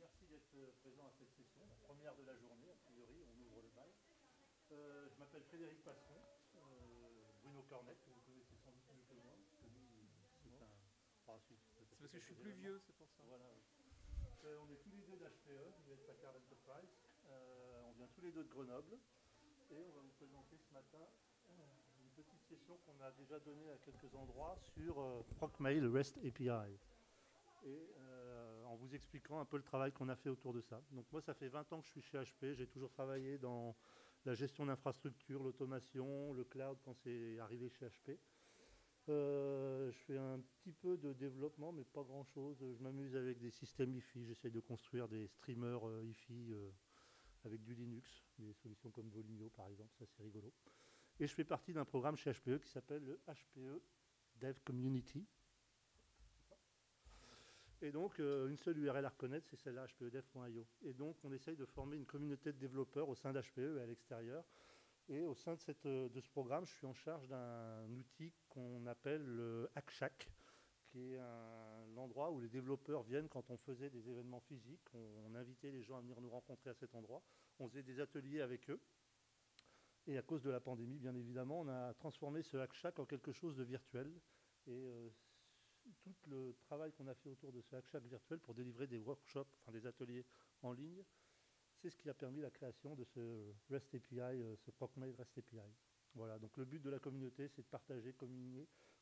merci d'être présent à cette session, la première de la journée, a priori, on ouvre le bal. Je m'appelle Frédéric Passon, Bruno Cornet, que vous connaissez sans doute mieux que moi, parce que lui, c'est un... Par la suite, C'est parce que je suis plus vieux, c'est pour ça. Voilà. On est tous les deux d'HPE, Hewlett Packard Enterprise. On vient tous les deux de Grenoble. Et on va vous présenter ce matin une petite session qu'on a déjà donnée à quelques endroits sur ProcMail REST API. Et en vous expliquant un peu le travail qu'on a fait autour de ça. Donc moi, ça fait 20 ans que je suis chez HP. J'ai toujours travaillé dans la gestion d'infrastructures, l'automation, le cloud quand c'est arrivé chez HP. Je fais un petit peu de développement, mais pas grand-chose. Je m'amuse avec des systèmes IFI. J'essaie de construire des streamers IFI avec du Linux, des solutions comme Volumio par exemple, ça c'est rigolo. Et je fais partie d'un programme chez HPE qui s'appelle le HPE Dev Community. Et donc, une seule URL à reconnaître, c'est celle-là, hpedev.io. Et donc, on essaye de former une communauté de développeurs au sein d'HPE et à l'extérieur. Et au sein de ce programme, je suis en charge d'un outil qu'on appelle le HackShack, qui est l'endroit où les développeurs viennent quand on faisait des événements physiques. On invitait les gens à venir nous rencontrer à cet endroit. On faisait des ateliers avec eux. Et à cause de la pandémie, bien évidemment, on a transformé ce HackShack en quelque chose de virtuel. Et tout le travail qu'on a fait autour de ce HackShack virtuel pour délivrer des workshops, enfin des ateliers en ligne, c'est ce qui a permis la création de ce REST API, ce ProcMail REST API. Voilà, donc le but de la communauté, c'est de partager,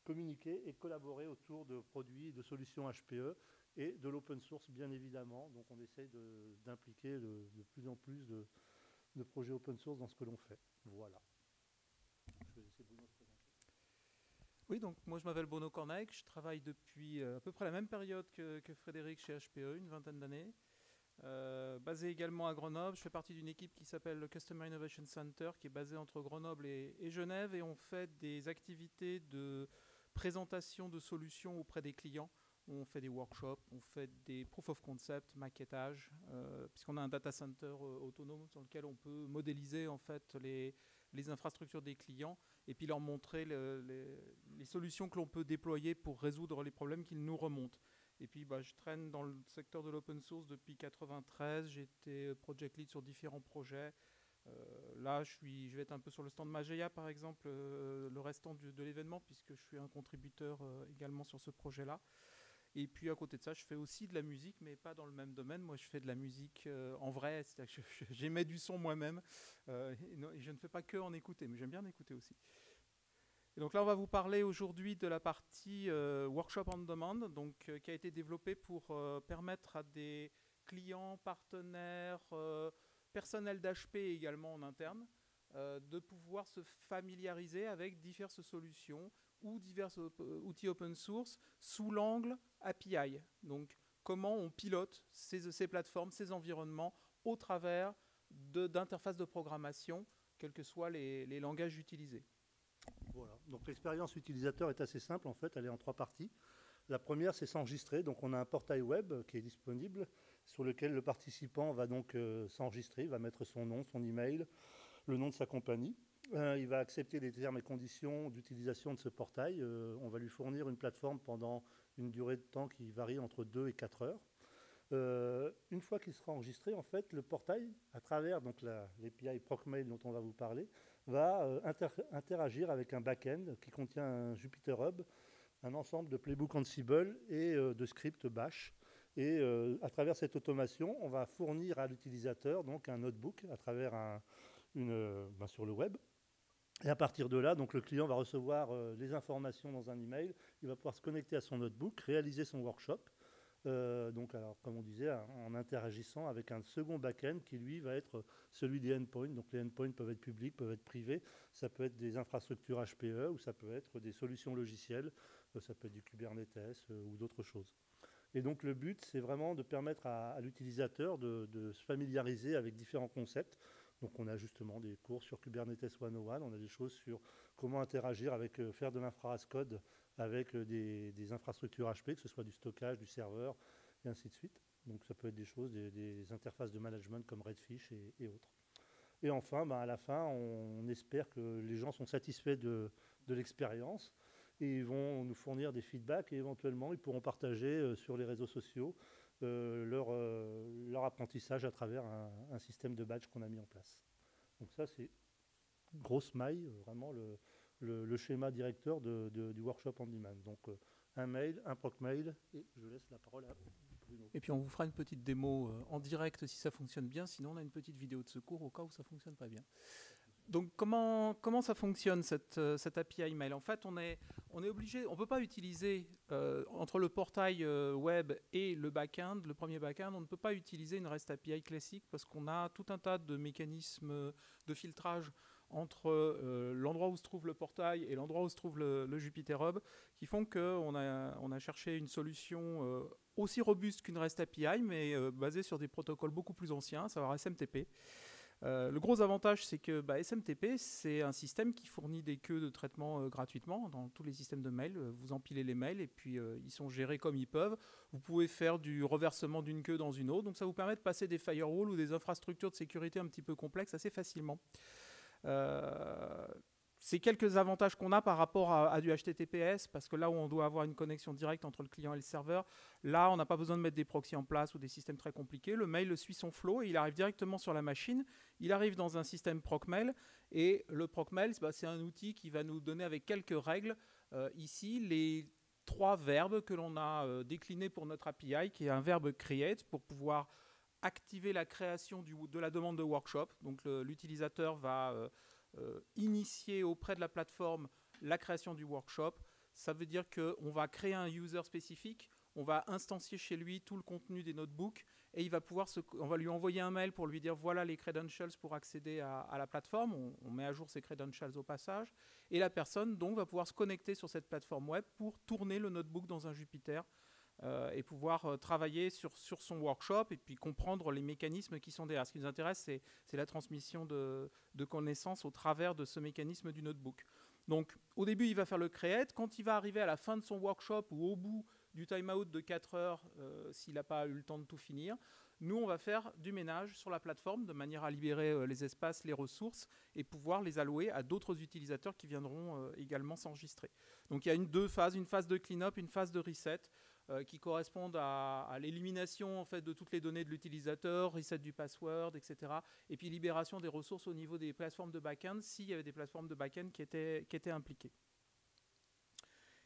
communiquer et collaborer autour de produits et de solutions HPE et de l'open source, bien évidemment. Donc on essaye d'impliquer de plus en plus de projets open source dans ce que l'on fait. Voilà. Je vais laisser Bruno se présenter. Oui, donc moi je m'appelle Bruno Cornet, je travaille depuis à peu près la même période que Frédéric chez HPE, une vingtaine d'années. Basé également à Grenoble, je fais partie d'une équipe qui s'appelle le Customer Innovation Center, qui est basée entre Grenoble et Genève, et on fait des activités de présentation de solutions auprès des clients. On fait des workshops, on fait des proof of concept, maquettage, puisqu'on a un data center autonome sur lequel on peut modéliser en fait les infrastructures des clients et puis leur montrer les solutions que l'on peut déployer pour résoudre les problèmes qu'ils nous remontent. Et puis je traîne dans le secteur de l'open source depuis 1993. J'ai été project lead sur différents projets. Là, je vais être un peu sur le stand Mageia, par exemple, le restant de l'événement, puisque je suis un contributeur également sur ce projet-là. Et puis à côté de ça, je fais aussi de la musique, mais pas dans le même domaine. Moi, je fais de la musique en vrai, c'est-à-dire que j'émets du son moi-même. Et je ne fais pas que en écouter, mais j'aime bien en écouter aussi. Et donc là, on va vous parler aujourd'hui de la partie Workshop on Demand, donc, qui a été développée pour permettre à des clients, partenaires, personnel d'HP également en interne, de pouvoir se familiariser avec diverses solutions ou divers outils open source sous l'angle API. Donc, comment on pilote ces plateformes, ces environnements au travers d'interfaces de programmation, quels que soient les langages utilisés. Voilà, donc l'expérience utilisateur est assez simple en fait, elle est en 3 parties. La première, c'est s'enregistrer. Donc, on a un portail web qui est disponible sur lequel le participant va donc s'enregistrer, il va mettre son nom, son email, le nom de sa compagnie. Il va accepter les termes et conditions d'utilisation de ce portail. On va lui fournir une plateforme pendant une durée de temps qui varie entre 2 et 4 heures. Une fois qu'il sera enregistré, en fait, le portail, à travers l'API ProcMail dont on va vous parler, va interagir avec un back-end qui contient un Jupyter Hub, un ensemble de playbook Ansible et de scripts bash. Et à travers cette automation, on va fournir à l'utilisateur donc un notebook à travers sur le web. Et à partir de là, donc, le client va recevoir les informations dans un email. Il va pouvoir se connecter à son notebook, réaliser son workshop. Donc, alors, comme on disait, en interagissant avec un second back-end qui, lui, va être celui des endpoints. Donc, les endpoints peuvent être publics, peuvent être privés. Ça peut être des infrastructures HPE ou ça peut être des solutions logicielles. Ça peut être du Kubernetes ou d'autres choses. Et donc, le but, c'est vraiment de permettre à l'utilisateur de se familiariser avec différents concepts. Donc, on a justement des cours sur Kubernetes 101. On a des choses sur comment interagir avec, faire de l'infra as code avec des infrastructures HP, que ce soit du stockage, du serveur, et ainsi de suite. Donc ça peut être des choses, des interfaces de management comme Redfish et autres. Et enfin, à la fin, on espère que les gens sont satisfaits de l'expérience et ils vont nous fournir des feedbacks et éventuellement ils pourront partager sur les réseaux sociaux leur apprentissage à travers un système de badge qu'on a mis en place. Donc ça, c'est grosse maille, vraiment le schéma directeur du workshop on demand. Donc un mail, un proc mail, et je laisse la parole à Bruno. Et puis on vous fera une petite démo en direct si ça fonctionne bien, sinon on a une petite vidéo de secours au cas où ça ne fonctionne pas bien. Donc comment ça fonctionne cette API email? En fait, on est obligé, on ne peut pas utiliser entre le portail web et le back-end, le premier back-end, on ne peut pas utiliser une REST API classique parce qu'on a tout un tas de mécanismes de filtrage entre l'endroit où se trouve le portail et l'endroit où se trouve le Jupyter Hub qui font qu'on a cherché une solution aussi robuste qu'une REST API mais basée sur des protocoles beaucoup plus anciens, à savoir SMTP. Le gros avantage, c'est que SMTP, c'est un système qui fournit des queues de traitement gratuitement dans tous les systèmes de mail. Vous empilez les mails et puis ils sont gérés comme ils peuvent. Vous pouvez faire du reversement d'une queue dans une autre. Donc ça vous permet de passer des firewalls ou des infrastructures de sécurité un petit peu complexes assez facilement. C'est quelques avantages qu'on a par rapport à du HTTPS, parce que là où on doit avoir une connexion directe entre le client et le serveur, là on n'a pas besoin de mettre des proxys en place ou des systèmes très compliqués. Le mail suit son flow et il arrive directement sur la machine. Il arrive dans un système ProcMail et le ProcMail, c'est un outil qui va nous donner avec quelques règles ici les 3 verbes que l'on a déclinés pour notre API, qui est un verbe create pour pouvoir activer la création de la demande de workshop. Donc l'utilisateur va initier auprès de la plateforme la création du workshop. Ça veut dire qu'on va créer un user spécifique, on va instancier chez lui tout le contenu des notebooks et il va pouvoir on va lui envoyer un mail pour lui dire voilà les credentials pour accéder à la plateforme. On met à jour ses credentials au passage et la personne donc va pouvoir se connecter sur cette plateforme web pour tourner le notebook dans un Jupyter et pouvoir travailler sur son workshop et puis comprendre les mécanismes qui sont derrière. Ce qui nous intéresse, c'est la transmission de connaissances au travers de ce mécanisme du notebook. Donc, au début, il va faire le create. Quand il va arriver à la fin de son workshop ou au bout du timeout de 4 heures, s'il n'a pas eu le temps de tout finir, nous, on va faire du ménage sur la plateforme de manière à libérer les espaces, les ressources et pouvoir les allouer à d'autres utilisateurs qui viendront également s'enregistrer. Donc, il y a deux phases, une phase de clean-up, une phase de reset qui correspondent à l'élimination en fait, de toutes les données de l'utilisateur, reset du password, etc. Et puis libération des ressources au niveau des plateformes de back-end, s'il y avait des plateformes de back-end qui étaient impliquées.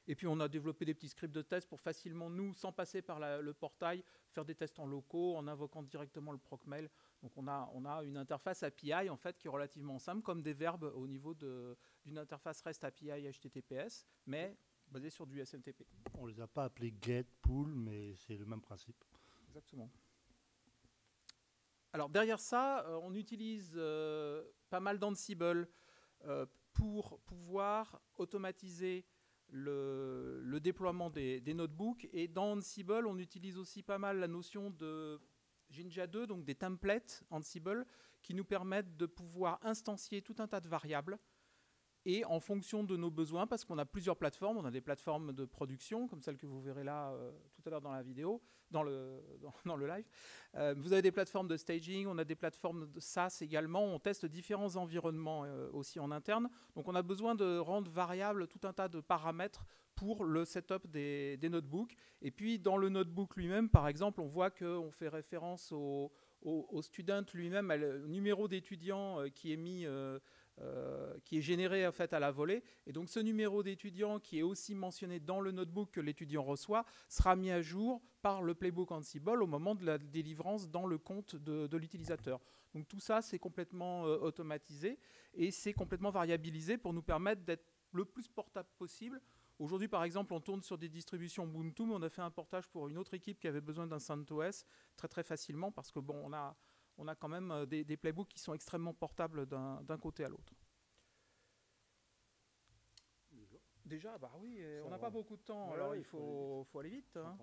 Et puis on a développé des petits scripts de test pour facilement, nous, sans passer par le portail, faire des tests en locaux, en invoquant directement le ProcMail. Donc on a une interface API en fait, qui est relativement simple, comme des verbes au niveau d'une interface REST API HTTPS, mais basé sur du SMTP. On ne les a pas appelés get, pull, mais c'est le même principe. Exactement. Alors derrière ça, on utilise pas mal d'Ansible pour pouvoir automatiser le déploiement des notebooks. Et dans Ansible, on utilise aussi pas mal la notion de Jinja 2, donc des templates Ansible, qui nous permettent de pouvoir instancier tout un tas de variables et en fonction de nos besoins, parce qu'on a plusieurs plateformes, on a des plateformes de production, comme celle que vous verrez là tout à l'heure dans la vidéo, dans le live. Vous avez des plateformes de staging, on a des plateformes de SaaS également, on teste différents environnements aussi en interne. Donc on a besoin de rendre variables tout un tas de paramètres pour le setup des notebooks. Et puis dans le notebook lui-même, par exemple, on voit qu'on fait référence au student lui-même, le numéro d'étudiant qui est mis... qui est généré en fait à la volée. Et donc ce numéro d'étudiant qui est aussi mentionné dans le notebook que l'étudiant reçoit sera mis à jour par le playbook Ansible au moment de la délivrance dans le compte de l'utilisateur. Donc tout ça, c'est complètement automatisé et c'est complètement variabilisé pour nous permettre d'être le plus portable possible. Aujourd'hui, par exemple, on tourne sur des distributions Ubuntu, mais on a fait un portage pour une autre équipe qui avait besoin d'un CentOS très très facilement parce que bon, on a quand même des playbooks qui sont extrêmement portables d'un côté à l'autre. Déjà, bah oui, on n'a pas beaucoup de temps, alors il faut aller vite. Hein.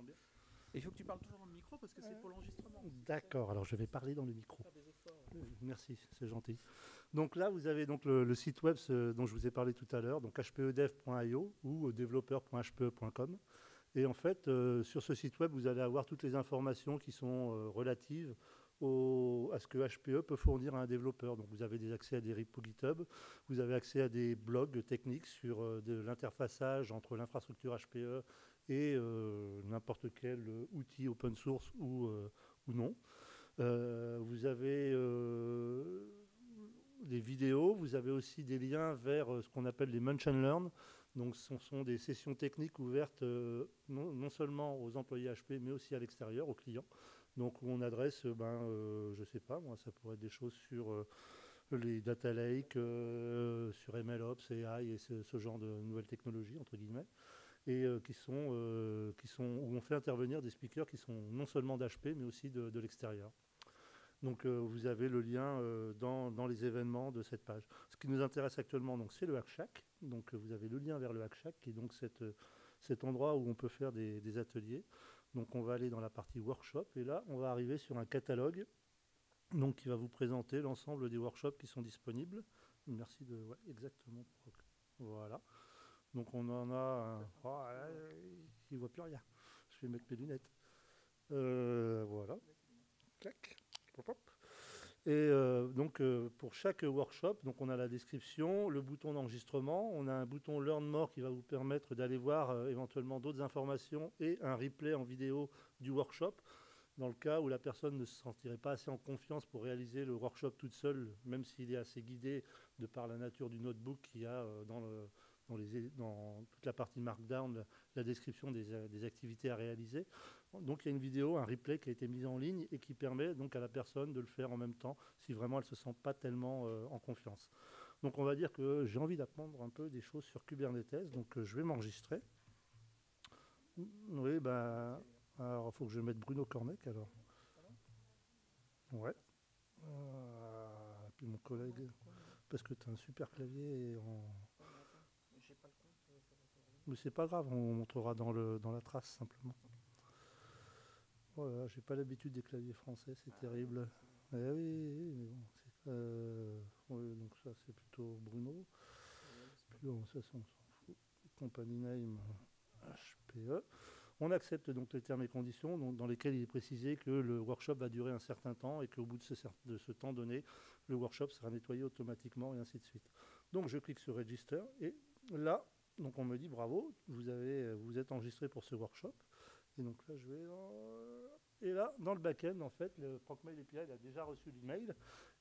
Et il faut que tu parles toujours dans le micro parce que c'est pour l'enregistrement. D'accord, alors je vais parler dans le micro. Merci, c'est gentil. Donc là, vous avez donc le site web dont je vous ai parlé tout à l'heure, donc hpedev.io ou developer.hpe.com. Et en fait, sur ce site web, vous allez avoir toutes les informations qui sont relatives à ce que HPE peut fournir à un développeur. Donc vous avez des accès à des repos GitHub, vous avez accès à des blogs techniques sur de l'interfaçage entre l'infrastructure HPE et n'importe quel outil open source ou non. Vous avez des vidéos, vous avez aussi des liens vers ce qu'on appelle les Munch and Learn. Donc ce sont des sessions techniques ouvertes non seulement aux employés HP, mais aussi à l'extérieur, aux clients. Donc où on adresse, je ne sais pas, moi, ça pourrait être des choses sur les data lakes, sur MLOps, AI et ce genre de nouvelles technologies, entre guillemets, et où on fait intervenir des speakers qui sont non seulement d'HP, mais aussi de l'extérieur. Donc vous avez le lien dans les événements de cette page. Ce qui nous intéresse actuellement, c'est le HackShack. Donc vous avez le lien vers le HackShack, qui est donc cet endroit où on peut faire des ateliers. Donc on va aller dans la partie workshop, et là on va arriver sur un catalogue donc, qui va vous présenter l'ensemble des workshops qui sont disponibles. Merci de... Ouais, exactement. Voilà. Donc on en a... il ne voit plus rien. Je vais mettre mes lunettes. Voilà. Clac. Et donc pour chaque workshop, donc on a la description, le bouton d'enregistrement, on a un bouton Learn More qui va vous permettre d'aller voir éventuellement d'autres informations et un replay en vidéo du workshop dans le cas où la personne ne se sentirait pas assez en confiance pour réaliser le workshop toute seule, même s'il est assez guidé de par la nature du notebook qu'il y a dans toute la partie Markdown, la description des activités à réaliser. Donc il y a une vidéo, un replay qui a été mis en ligne et qui permet donc à la personne de le faire en même temps si vraiment elle ne se sent pas tellement en confiance. Donc on va dire que j'ai envie d'apprendre un peu des choses sur Kubernetes, donc je vais m'enregistrer. Oui, alors il faut que je mette Bruno Cornec alors. Ouais. Puis mon collègue, parce que tu as un super clavier et mais c'est pas grave, on montrera dans la trace simplement. Voilà, j'ai pas l'habitude des claviers français, c'est terrible. Oui, mais bon, donc ça c'est plutôt Bruno. Puis bon, ça on s'en fout. Company name HPE. On accepte donc les termes et conditions dans lesquels il est précisé que le workshop va durer un certain temps et qu'au bout de ce temps donné, le workshop sera nettoyé automatiquement et ainsi de suite. Donc je clique sur Register et là, donc on me dit bravo, vous êtes enregistré pour ce workshop. Et donc là, je vais... Et là, dans le back-end, en fait, le ProcMail API a déjà reçu l'email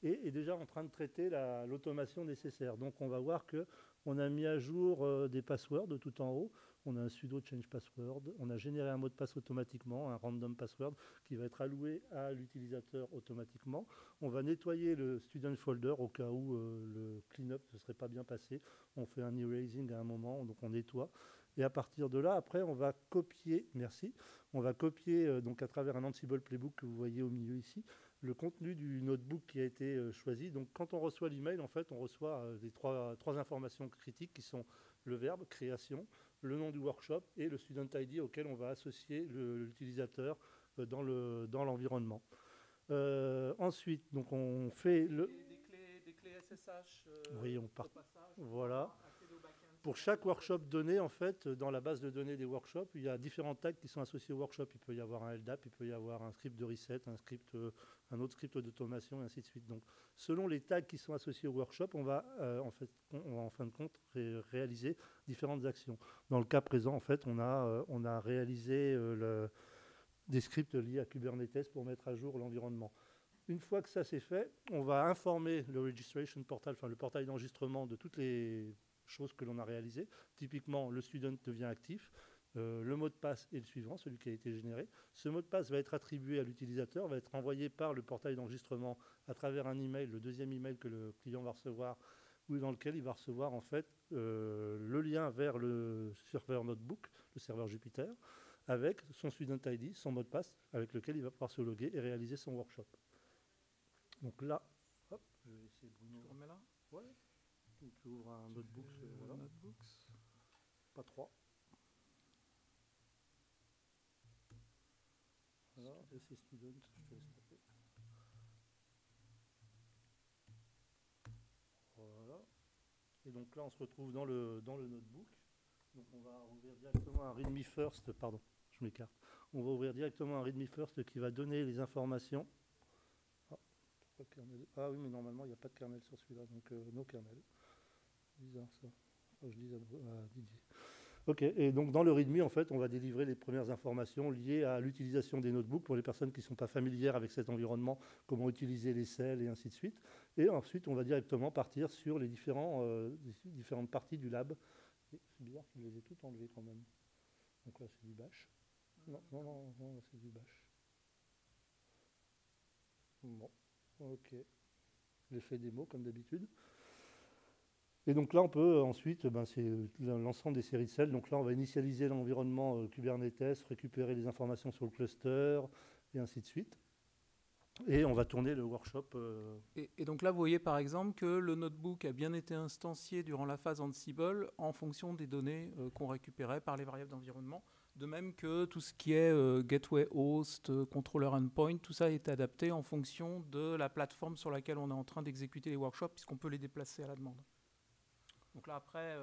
et est déjà en train de traiter l'automation nécessaire. Donc on va voir qu'on a mis à jour des passwords de tout en haut. On a un sudo change password. On a généré un mot de passe automatiquement, un random password qui va être alloué à l'utilisateur automatiquement. On va nettoyer le student folder au cas où le cleanup ne serait pas bien passé. On fait un erasing à un moment, donc on nettoie. Et à partir de là, après, on va copier, on va copier donc à travers un Ansible Playbook que vous voyez au milieu ici, le contenu du notebook qui a été choisi. Donc quand on reçoit l'email, en fait, on reçoit les trois informations critiques qui sont le verbe, création, le nom du workshop et le student ID auquel on va associer l'utilisateur dans l'environnement. Ensuite, donc on fait des clés SSH. Oui, on part. Voilà. Pour chaque workshop donné, en fait, dans la base de données des workshops, il y a différents tags qui sont associés au workshop. Il peut y avoir un LDAP, il peut y avoir un script de reset, un autre script d'automation, et ainsi de suite. Donc, selon les tags qui sont associés au workshop, on va en fin de compte réaliser différentes actions. Dans le cas présent, en fait, on a réalisé des scripts liés à Kubernetes pour mettre à jour l'environnement. Une fois que ça c'est fait, on va informer le registration portal, enfin le portail d'enregistrement de toutes les choses que l'on a réalisées. Typiquement, le student devient actif, le mot de passe est le suivant, celui qui a été généré. Ce mot de passe va être attribué à l'utilisateur, va être envoyé par le portail d'enregistrement à travers un email, le deuxième email que le client va recevoir, ou dans lequel il va recevoir en fait le lien vers le serveur notebook, le serveur Jupyter, avec son student ID, son mot de passe, avec lequel il va pouvoir se loguer et réaliser son workshop. Donc là, hop, je vais essayer Bruno. Tu remets là ? Ouais. Donc tu ouvres un notebook. Voilà. Notebooks. Pas 3. Voilà, et c'est student, je te laisse taper. Voilà. Et donc là, on se retrouve dans le notebook. Donc on va ouvrir directement un readme first, pardon, je m'écarte. On va ouvrir directement un readme first qui va donner les informations Ah oui, mais normalement, il n'y a pas de kernel sur celui-là, donc no kernel. Bizarre ça. Faut que je dise à Didier. Ok, et donc dans le README, en fait, on va délivrer les premières informations liées à l'utilisation des notebooks pour les personnes qui ne sont pas familières avec cet environnement, comment utiliser les cells et ainsi de suite. Et ensuite, on va directement partir sur les différentes parties du lab. C'est bizarre qu'ils les aient toutes enlevées quand même. Donc là, c'est du bash. Non, c'est du bash. Bon, ok. L'effet démo, comme d'habitude. Et donc là, on peut ensuite, c'est l'ensemble des séries de cells. Donc là, on va initialiser l'environnement Kubernetes, récupérer les informations sur le cluster, et ainsi de suite. Et on va tourner le workshop. Et donc là, vous voyez par exemple que le notebook a bien été instancié durant la phase Ansible en fonction des données qu'on récupérait par les variables d'environnement. De même que tout ce qui est gateway host, controller endpoint, tout ça est adapté en fonction de la plateforme sur laquelle on est en train d'exécuter les workshops, puisqu'on peut les déplacer à la demande. Donc là, après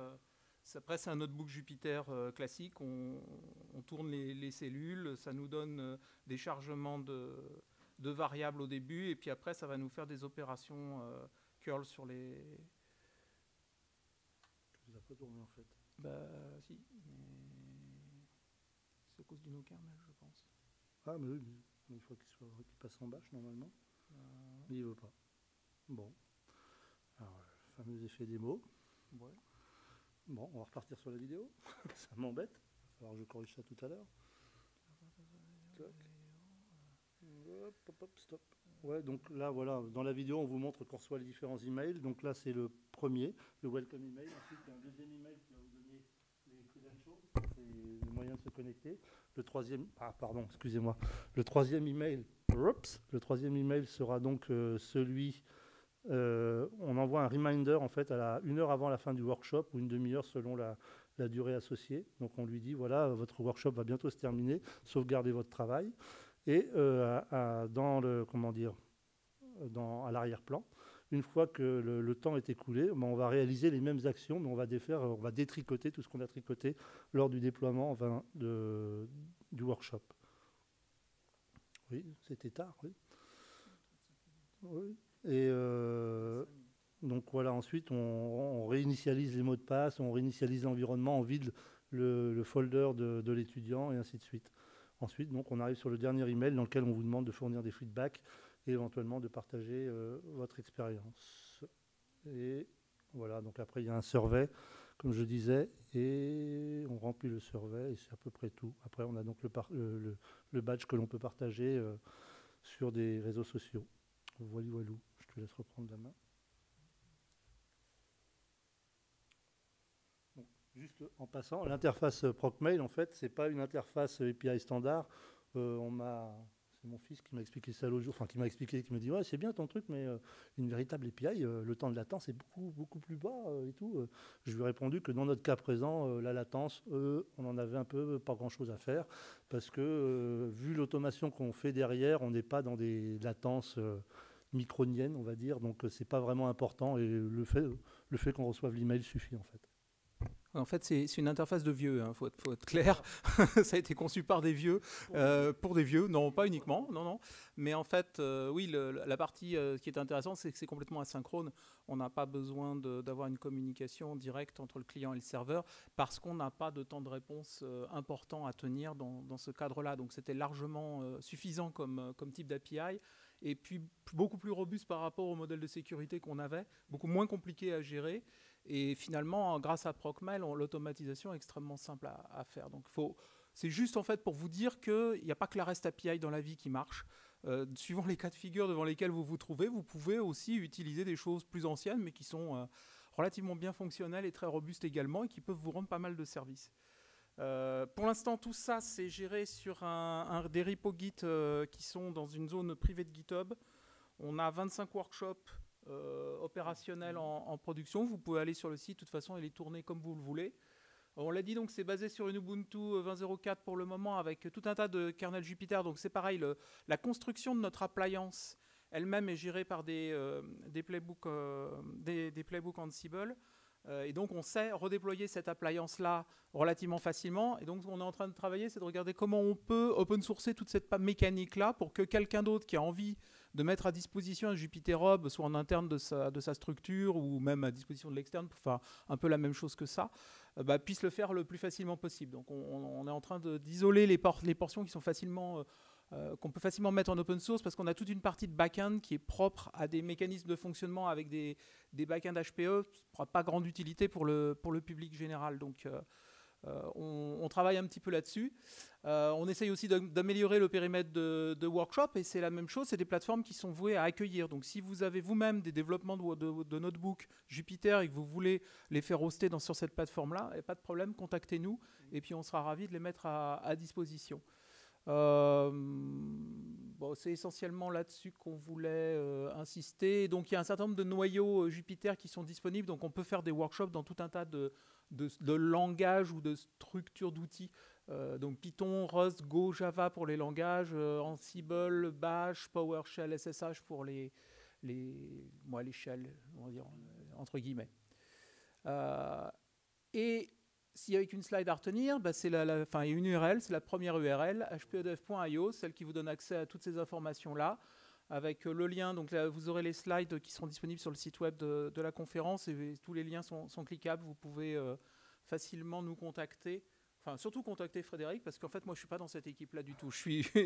c'est un notebook Jupyter classique. On tourne les cellules, ça nous donne des chargements de variables au début, et puis après, ça va nous faire des opérations curl sur les... Tu les as pas tournées, en fait. Si, mais c'est à cause du no-kernel, je pense. Ah, mais oui, mais il faut qu'il passe en bash, normalement. Mais il veut pas. Bon. Alors, le fameux effet démo. Ouais. Bon, on va repartir sur la vidéo. Ça m'embête. Il va falloir que je corrige ça tout à l'heure. Hop, stop. Ouais, donc là, voilà, dans la vidéo, on vous montre qu'on reçoit les différents emails. Donc là, c'est le premier, le welcome email. Ensuite, il y a un deuxième email qui va vous donner les credentials, c'est le moyen de se connecter. Le troisième, excusez-moi. Le troisième email sera donc celui. On envoie un reminder en fait une heure avant la fin du workshop ou une demi-heure selon la durée associée. Donc on lui dit voilà, votre workshop va bientôt se terminer, sauvegardez votre travail. Et à l'arrière-plan, une fois que le temps est écoulé, on va réaliser les mêmes actions, mais on va détricoter tout ce qu'on a tricoté lors du déploiement du workshop. Oui, c'était tard, oui. Oui. Et donc voilà, ensuite on réinitialise les mots de passe, on réinitialise l'environnement, on vide le folder de l'étudiant et ainsi de suite. Ensuite, donc, on arrive sur le dernier email dans lequel on vous demande de fournir des feedbacks et éventuellement de partager votre expérience. Et voilà, donc après il y a un survey, comme je disais, et on remplit le survey et c'est à peu près tout. Après, on a donc le badge que l'on peut partager sur des réseaux sociaux. Voilou, je te laisse reprendre la main. Bon, juste en passant, l'interface ProcMail, en fait, c'est pas une interface API standard. C'est mon fils qui m'a expliqué ça l'autre jour, qui me dit ouais, c'est bien ton truc, mais une véritable API, le temps de latence est beaucoup plus bas et tout. Je lui ai répondu que dans notre cas présent, la latence, on en avait pas grand-chose à faire, parce que vu l'automation qu'on fait derrière, on n'est pas dans des latences microniennes, on va dire, donc c'est pas vraiment important, et le fait qu'on reçoive l'email suffit en fait. En fait, c'est une interface de vieux, faut être clair. Ça a été conçu par des vieux, pour des vieux, non, pas uniquement, non. Mais en fait, oui, la partie qui est intéressante, c'est que c'est complètement asynchrone. On n'a pas besoin d'avoir une communication directe entre le client et le serveur, parce qu'on n'a pas de temps de réponse important à tenir dans ce cadre-là. Donc c'était largement suffisant comme type d'API, et puis beaucoup plus robuste par rapport au modèle de sécurité qu'on avait, beaucoup moins compliqué à gérer. Et finalement, grâce à ProcMail, l'automatisation est extrêmement simple à faire. Donc, c'est juste en fait pour vous dire qu'il n'y a pas que la REST API dans la vie qui marche. Suivant les cas de figure devant lesquels vous vous trouvez, vous pouvez aussi utiliser des choses plus anciennes, mais qui sont relativement bien fonctionnelles et très robustes également, et qui peuvent vous rendre pas mal de services. Pour l'instant, tout ça, c'est géré sur des repos Git qui sont dans une zone privée de GitHub. On a 25 workshops opérationnels en production. Vous pouvez aller sur le site, de toute façon, et les tourner comme vous le voulez. On l'a dit, donc c'est basé sur une Ubuntu 20.04 pour le moment, avec tout un tas de kernels Jupyter. Donc c'est pareil, la construction de notre appliance elle-même est gérée par des playbooks Ansible. Et donc on sait redéployer cette appliance-là relativement facilement. Et donc on est en train de travailler, c'est de regarder comment on peut open sourcer toute cette mécanique-là pour que quelqu'un d'autre qui a envie de mettre à disposition un JupyterHub, soit en interne de sa structure ou même à disposition de l'externe pour faire un peu la même chose que ça, puisse le faire le plus facilement possible. Donc on est en train d'isoler les portions qui sont facilement qu'on peut facilement mettre en open source parce qu'on a toute une partie de back-end qui est propre à des mécanismes de fonctionnement avec des back-end HPE qui n'aura pas grande utilité pour le public général. Donc on travaille un petit peu là-dessus. On essaye aussi d'améliorer le périmètre de workshop et c'est la même chose, c'est des plateformes qui sont vouées à accueillir. Donc si vous avez vous-même des développements de notebooks Jupyter et que vous voulez les faire hoster sur cette plateforme-là, pas de problème, contactez-nous et puis on sera ravis de les mettre à disposition. C'est essentiellement là-dessus qu'on voulait insister. Donc il y a un certain nombre de noyaux Jupyter qui sont disponibles, donc on peut faire des workshops dans tout un tas de langages ou de structures d'outils. Donc Python, Rust, Go, Java pour les langages, Ansible, Bash, PowerShell, SSH pour les shells, on va dire, entre guillemets. Et s'il y a une slide à retenir, c'est il y a une URL, c'est la première URL, hpedev.io, celle qui vous donne accès à toutes ces informations-là, avec le lien. Donc là, vous aurez les slides qui seront disponibles sur le site web de la conférence et tous les liens sont cliquables. Vous pouvez facilement nous contacter. Enfin, surtout contacter Frédéric, parce qu'en fait, moi, je ne suis pas dans cette équipe-là du tout. Je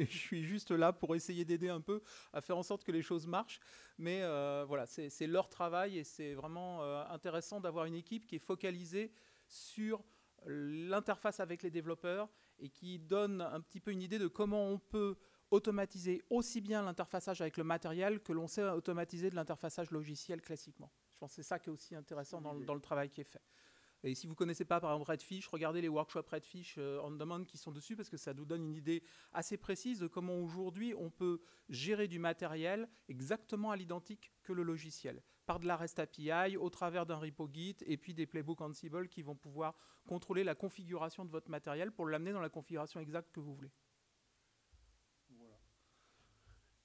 suis juste là pour essayer d'aider un peu à faire en sorte que les choses marchent. Mais voilà, c'est leur travail et c'est vraiment intéressant d'avoir une équipe qui est focalisée sur l'interface avec les développeurs et qui donne un petit peu une idée de comment on peut automatiser aussi bien l'interfaçage avec le matériel que l'on sait automatiser de l'interfaçage logiciel classiquement. Je pense que c'est ça qui est aussi intéressant dans le travail qui est fait. Et si vous ne connaissez pas, par exemple, Redfish, regardez les workshops Redfish on demand qui sont dessus parce que ça nous donne une idée assez précise de comment aujourd'hui on peut gérer du matériel exactement à l'identique que le logiciel, par de la REST API, au travers d'un repo Git et puis des playbooks Ansible qui vont pouvoir contrôler la configuration de votre matériel pour l'amener dans la configuration exacte que vous voulez.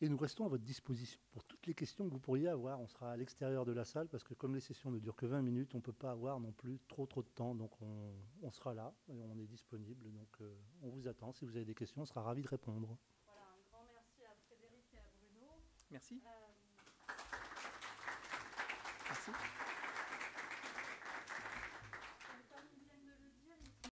Et nous restons à votre disposition pour toutes les questions que vous pourriez avoir. On sera à l'extérieur de la salle parce que comme les sessions ne durent que 20 minutes, on ne peut pas avoir non plus trop de temps. Donc on sera là et on est disponible. Donc on vous attend. Si vous avez des questions, on sera ravis de répondre. Voilà, un grand merci à Frédéric et à Bruno. Merci.